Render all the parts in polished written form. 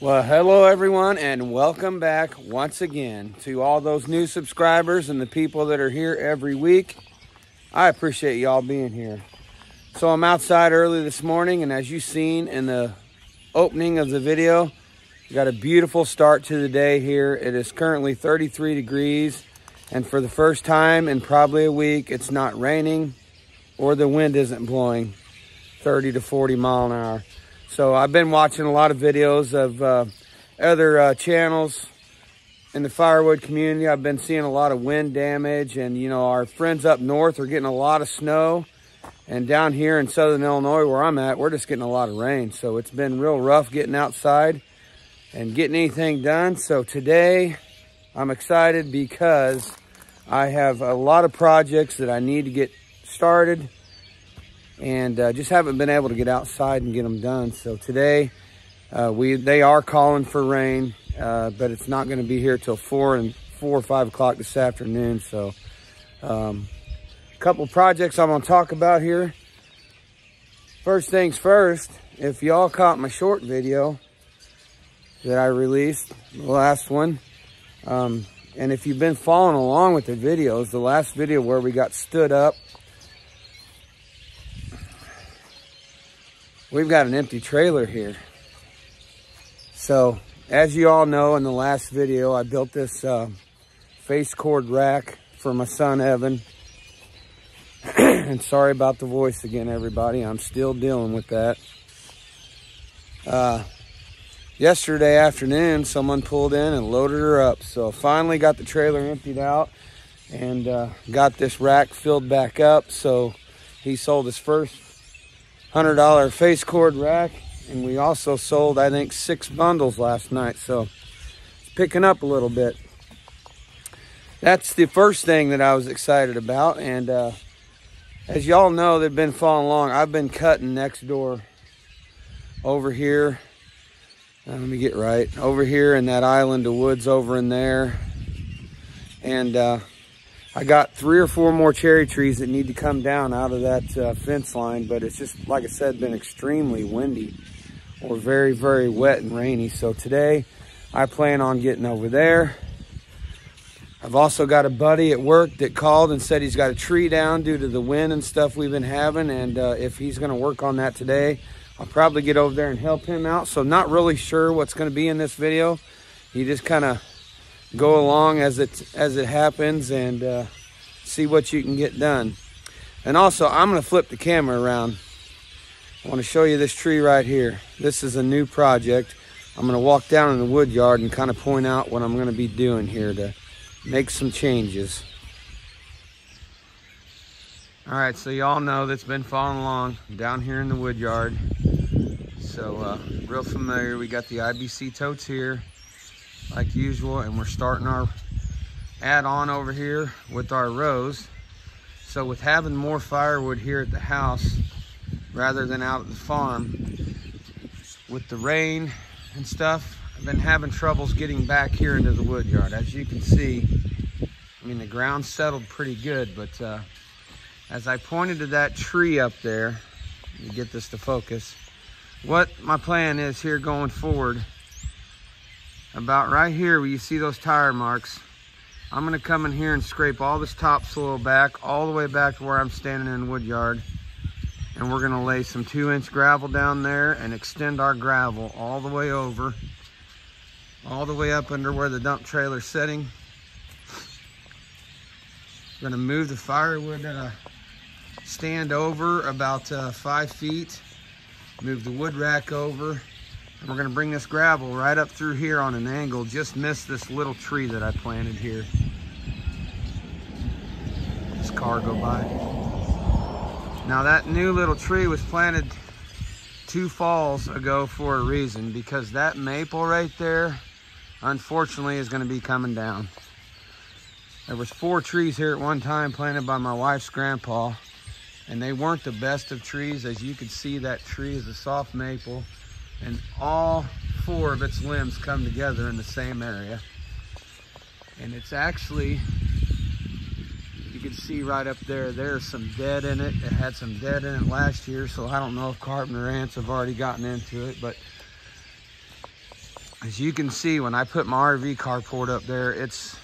Well, hello everyone, and welcome back once again to all those new subscribers and the people that are here every week. I appreciate y'all being here. So I'm outside early this morning, and as you've seen in the opening of the video, we got a beautiful start to the day here. It is currently 33 degrees, and for the first time in probably a week, it's not raining or the wind isn't blowing 30 to 40 mile an hour. So I've been watching a lot of videos of other channels in the firewood community. I've been seeing a lot of wind damage, and you know, our friends up north are getting a lot of snow. And down here in southern Illinois where I'm at, we're just getting a lot of rain. So it's been real rough getting outside and getting anything done. So today I'm excited because I have a lot of projects that I need to get started, and just haven't been able to get outside and get them done. So today they are calling for rain, but it's not going to be here till 4 or 5 o'clock this afternoon. So a couple projects I'm going to talk about here. First things first, if y'all caught my short video that I released, the last one, and if you've been following along with the videos, the last video where we got stood up, we've got an empty trailer here. So as you all know, in the last video, I built this face cord rack for my son, Evan. And sorry about the voice again, everybody. I'm still dealing with that. Yesterday afternoon, someone pulled in and loaded her up. So finally got the trailer emptied out and got this rack filled back up. So he sold his first $100 face cord rack, and we also sold, I think, 6 bundles last night. So it's picking up a little bit. That's the first thing that I was excited about. And as y'all know, they've been following along, I've been cutting next door over here. Let me get right. Over here in that island of woods over in there. And I got 3 or 4 more cherry trees that need to come down out of that fence line. But it's just, like I said, been extremely windy or very, very wet and rainy. So today I plan on getting over there. I've also got a buddy at work that called and said he's got a tree down due to the wind and stuff we've been having. And if he's going to work on that today, I'll probably get over there and help him out. So not really sure what's going to be in this video. You just kind of go along as it happens and see what you can get done. And also, I'm going to flip the camera around. I want to show you this tree right here. This is a new project. I'm going to walk down in the wood yard and kind of point out what I'm going to be doing here to make some changes. All right, so y'all know that's been following along down here in the wood yard. So real familiar. We got the IBC totes here like usual, and we're starting our add-on over here with our rows. So with having more firewood here at the house rather than out at the farm, with the rain and stuff, I've been having troubles getting back here into the wood yard. As you can see, I mean, the ground settled pretty good, but as I pointed to that tree up there, let me get this to focus, what my plan is here going forward, about right here where you see those tire marks, I'm gonna come in here and scrape all this topsoil back, all the way back to where I'm standing in the wood yard. And we're gonna lay some 2-inch gravel down there and extend our gravel all the way over, all the way up under where the dump trailer's sitting. We're gonna move the firewood that I stand over about 5 feet, move the wood rack over, and we're gonna bring this gravel right up through here on an angle, just miss this little tree that I planted here. This car go by. Now that new little tree was planted 2 falls ago for a reason, because that maple right there, unfortunately, is gonna be coming down. There was 4 trees here at one time planted by my wife's grandpa, and they weren't the best of trees. As you can see, that tree is a soft maple, and all 4 of its limbs come together in the same area. And it's actually, you can see right up there, there's some dead in it. It had some dead in it last year, so I don't know if carpenter ants have already gotten into it, but As you can see, when I put my RV carport up there, it's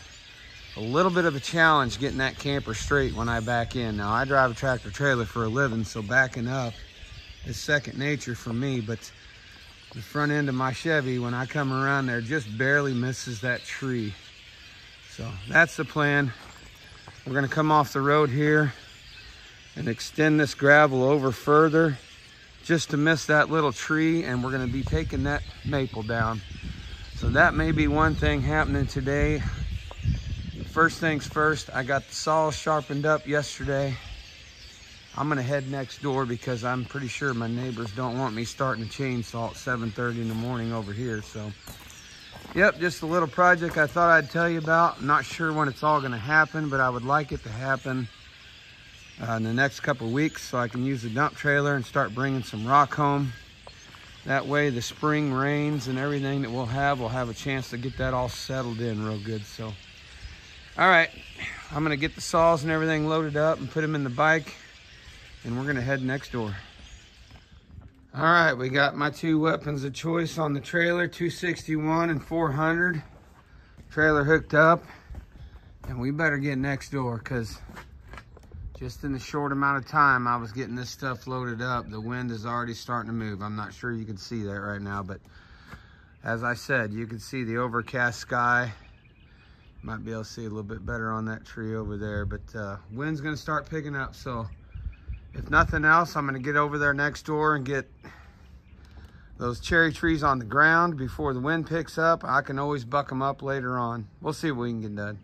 a little bit of a challenge getting that camper straight when I back in. Now, I drive a tractor trailer for a living, so backing up is second nature for me, but the front end of my Chevy, when I come around there, just barely misses that tree. So that's the plan. We're gonna come off the road here and extend this gravel over further just to miss that little tree, and we're gonna be taking that maple down. So that may be one thing happening today. First things first, I got the saws sharpened up yesterday. I'm gonna head next door because I'm pretty sure my neighbors don't want me starting a chainsaw at 7:30 in the morning over here. So, yep, just a little project I thought I'd tell you about. I'm not sure when it's all gonna happen, but I would like it to happen in the next couple of weeks so I can use the dump trailer and start bringing some rock home. That way the spring rains and everything that we'll have a chance to get that all settled in real good. So, all right, I'm gonna get the saws and everything loaded up and put them in the bike, and we're gonna head next door. All right, we got my two weapons of choice on the trailer, 261 and 400. Trailer hooked up, and we better get next door because just in the short amount of time I was getting this stuff loaded up, the wind is already starting to move. I'm not sure you can see that right now, but as I said, you can see the overcast sky. Might be able to see a little bit better on that tree over there, but wind's gonna start picking up. So if nothing else, I'm gonna get over there next door and get those cherry trees on the ground before the wind picks up. I can always buck them up later on. We'll see what we can get done.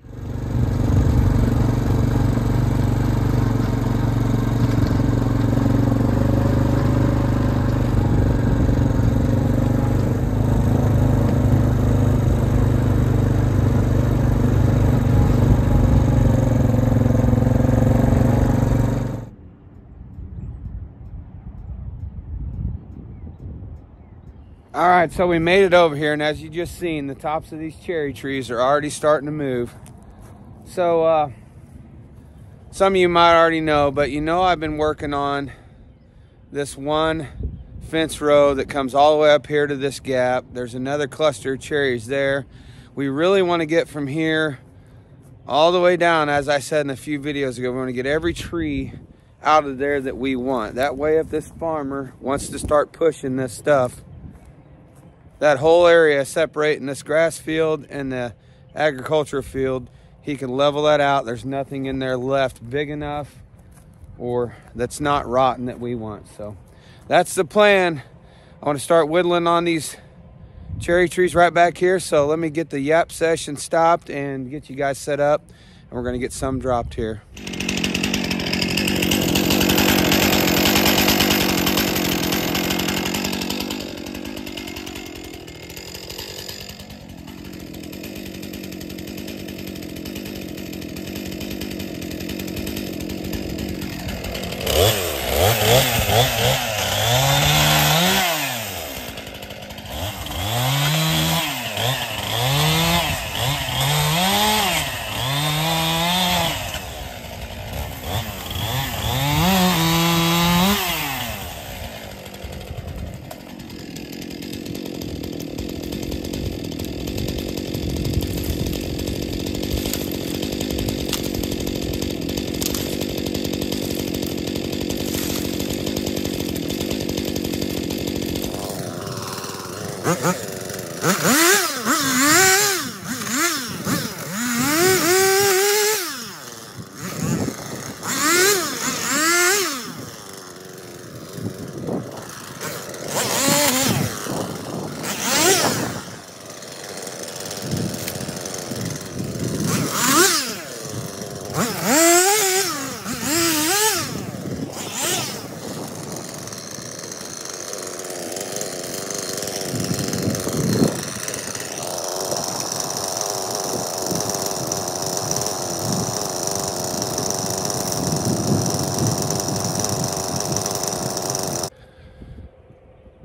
All right, so we made it over here, and as you just seen, the tops of these cherry trees are already starting to move. So some of you might already know, but you know I've been working on this one fence row that comes all the way up here to this gap. There's another cluster of cherries there. We really want to get from here all the way down, as I said in a few videos ago. We want to get every tree out of there that we want. That way, if this farmer wants to start pushing this stuff, that whole area separating this grass field and the agricultural field, he can level that out. There's nothing in there left big enough or that's not rotten that we want. So that's the plan. I want to start whittling on these cherry trees right back here. So let me get the yap session stopped and get you guys set up, and we're going to get some dropped here.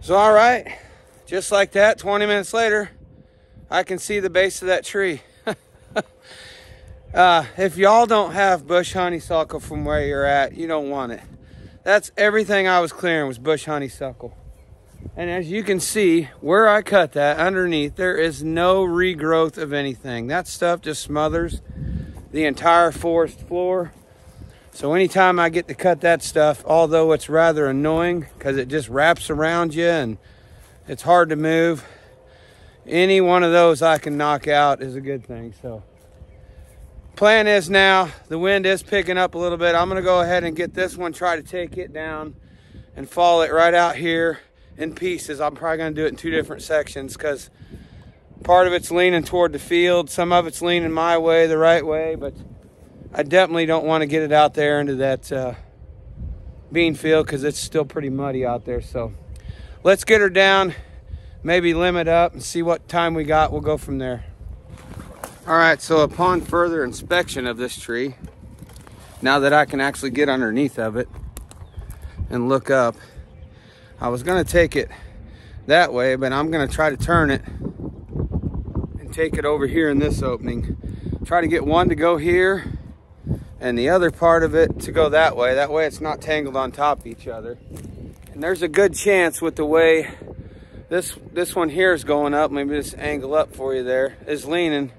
So, all right, just like that, 20 minutes later, I can see the base of that tree. If y'all don't have bush honeysuckle from where you're at, you don't want it. That's everything I was clearing was bush honeysuckle. And as you can see, where I cut that underneath, there is no regrowth of anything. That stuff just smothers the entire forest floor. So anytime I get to cut that stuff, although it's rather annoying because it just wraps around you and it's hard to move, any one of those I can knock out is a good thing. So plan is now, the wind is picking up a little bit. I'm gonna go ahead and get this one, try to take it down and fall it right out here in pieces. I'm probably gonna do it in 2 different sections because part of it's leaning toward the field, some of it's leaning my way, the right way, but I definitely don't want to get it out there into that bean field because it's still pretty muddy out there. So let's get her down, maybe limit up and see what time we got. We'll go from there. All right, so upon further inspection of this tree, now that I can actually get underneath of it and look up, I was gonna take it that way, but I'm gonna try to turn it and take it over here in this opening. Try to get one to go here and the other part of it to go that way. That way it's not tangled on top of each other. And there's a good chance with the way this one here is going up, maybe this angle up for you there, is leaning.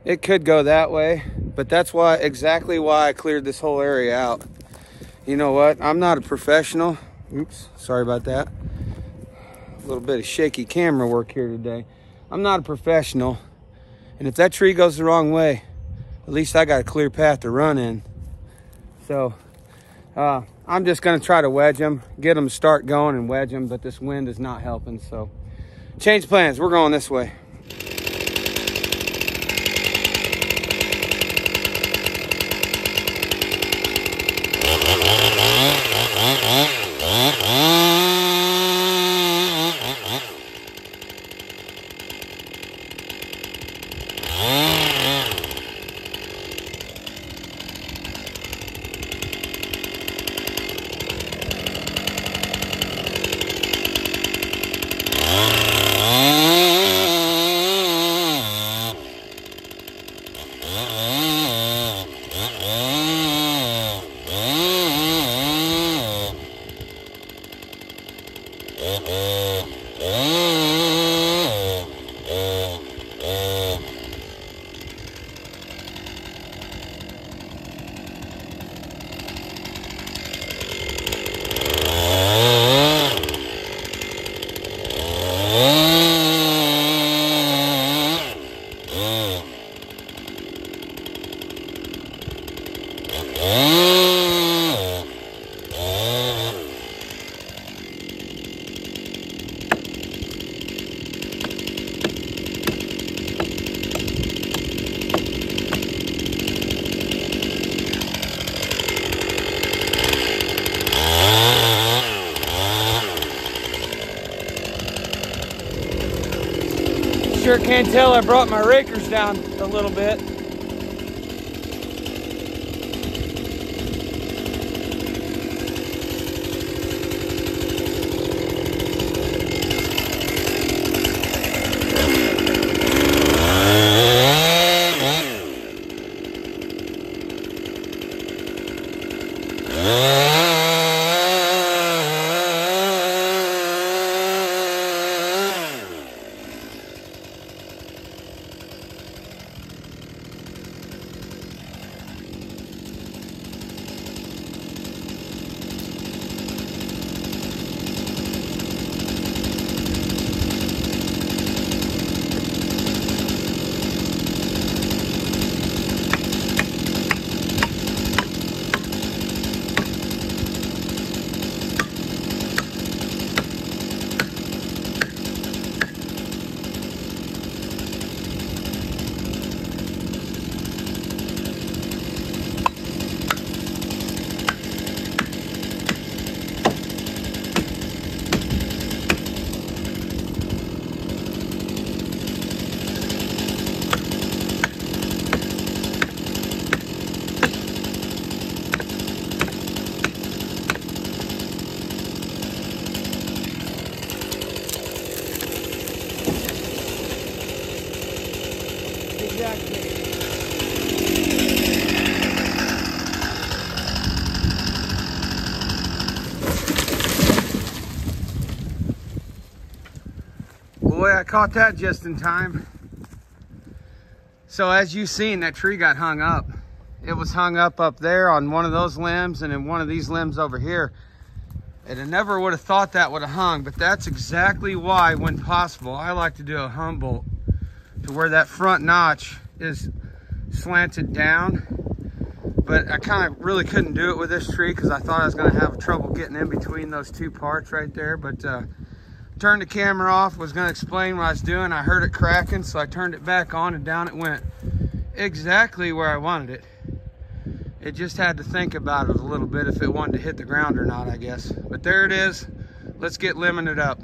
It could go that way, but that's exactly why I cleared this whole area out. You know what? I'm not a professional. Oops, sorry about that. A little bit of shaky camera work here today. I'm not a professional, and if that tree goes the wrong way, at least I got a clear path to run in. So I'm just gonna try to wedge them, get them to start going and wedge them, but this wind is not helping. So change plans, we're going this way. Sure can tell I brought my rakers down a little bit. caught that just in time. So as you've seen, that tree got hung up. It was hung up there on one of those limbs and in one of these limbs over here. And I never would have thought that would have hung, but that's exactly why, when possible, I like to do a Humboldt to where that front notch is slanted down. But I kind of really couldn't do it with this tree because I thought I was going to have trouble getting in between those two parts right there. But turned the camera off, was going to explain what I was doing. I heard it cracking, so I turned it back on and down it went. Exactly where I wanted it. It just had to think about it a little bit if it wanted to hit the ground or not, I guess. But there it is. Let's get limbing it up.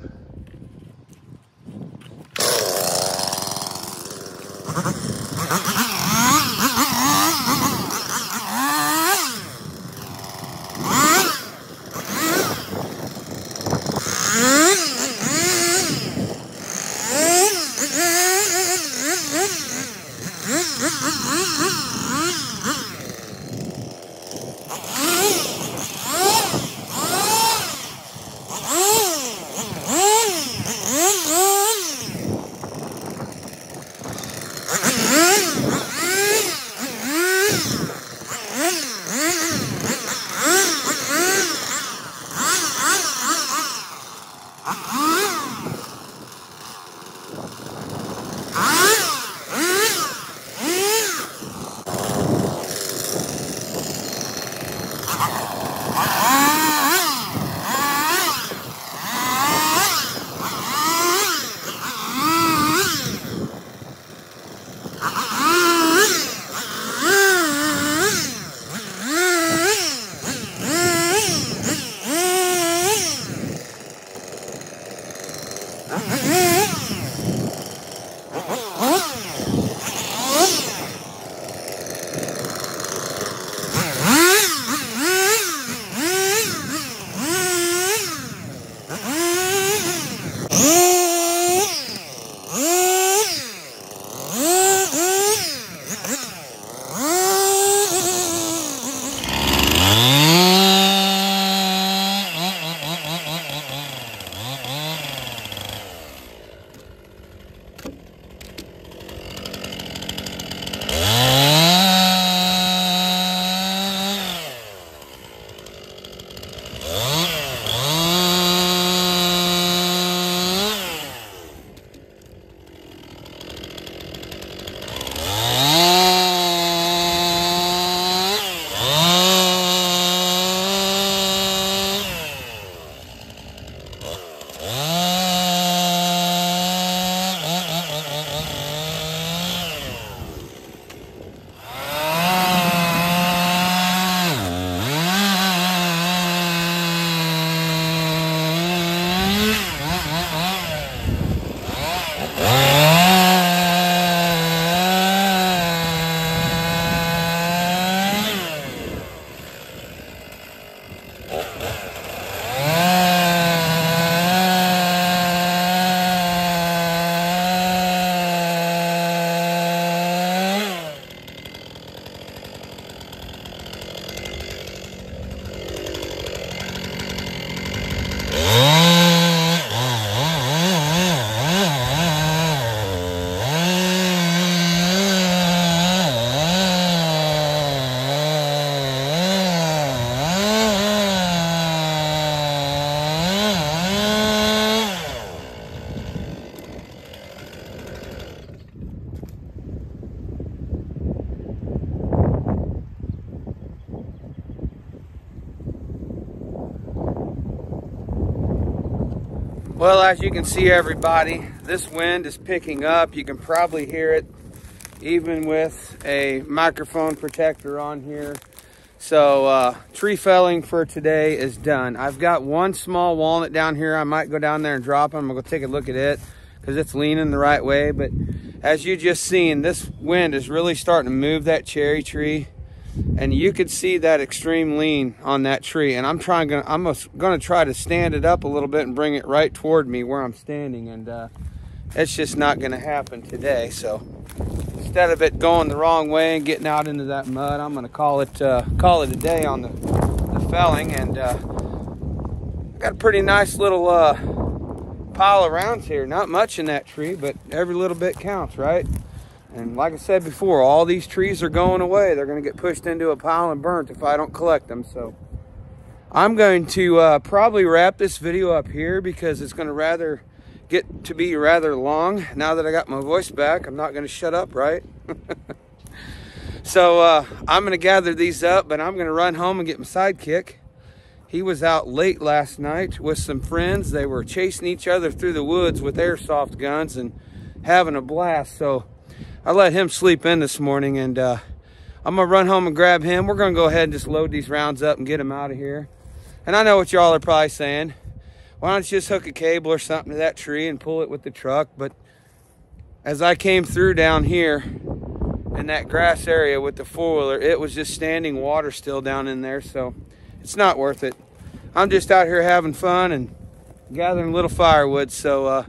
Well, as you can see, everybody, this wind is picking up. You can probably hear it even with a microphone protector on here. So tree felling for today is done. I've got one small walnut down here. I might go down there and drop them. I'm gonna go take a look at it because it's leaning the right way. But as you just seen, this wind is really starting to move that cherry tree, and you could see that extreme lean on that tree. And I'm gonna try to stand it up a little bit and bring it right toward me where I'm standing, and it's just not gonna happen today. So instead of it going the wrong way and getting out into that mud, I'm gonna call it a day on the felling. And got a pretty nice little pile of rounds here. Not much in that tree, but every little bit counts, right? And like I said before, all these trees are going away. They're going to get pushed into a pile and burnt if I don't collect them. So I'm going to probably wrap this video up here because it's going to get to be rather long. Now that I got my voice back, I'm not going to shut up, right? So I'm going to gather these up, but I'm going to run home and get my sidekick. He was out late last night with some friends. They were chasing each other through the woods with airsoft guns and having a blast. So I let him sleep in this morning, and I'm going to run home and grab him. We're going to go ahead and just load these rounds up and get them out of here. And I know what y'all are probably saying. Why don't you just hook a cable or something to that tree and pull it with the truck? But as I came through down here in that grass area with the four-wheeler, it was just standing water still down in there, so it's not worth it. I'm just out here having fun and gathering a little firewood. So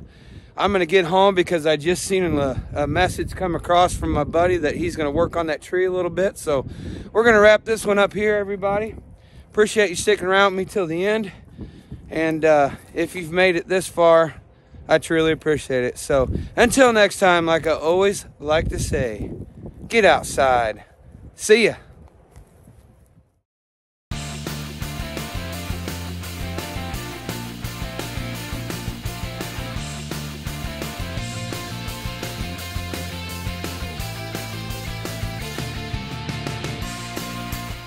I'm going to get home because I just seen a message come across from my buddy that he's going to work on that tree a little bit. So we're going to wrap this one up here, everybody. Appreciate you sticking around with me till the end. And if you've made it this far, I truly appreciate it. So until next time, like I always like to say, get outside. See ya.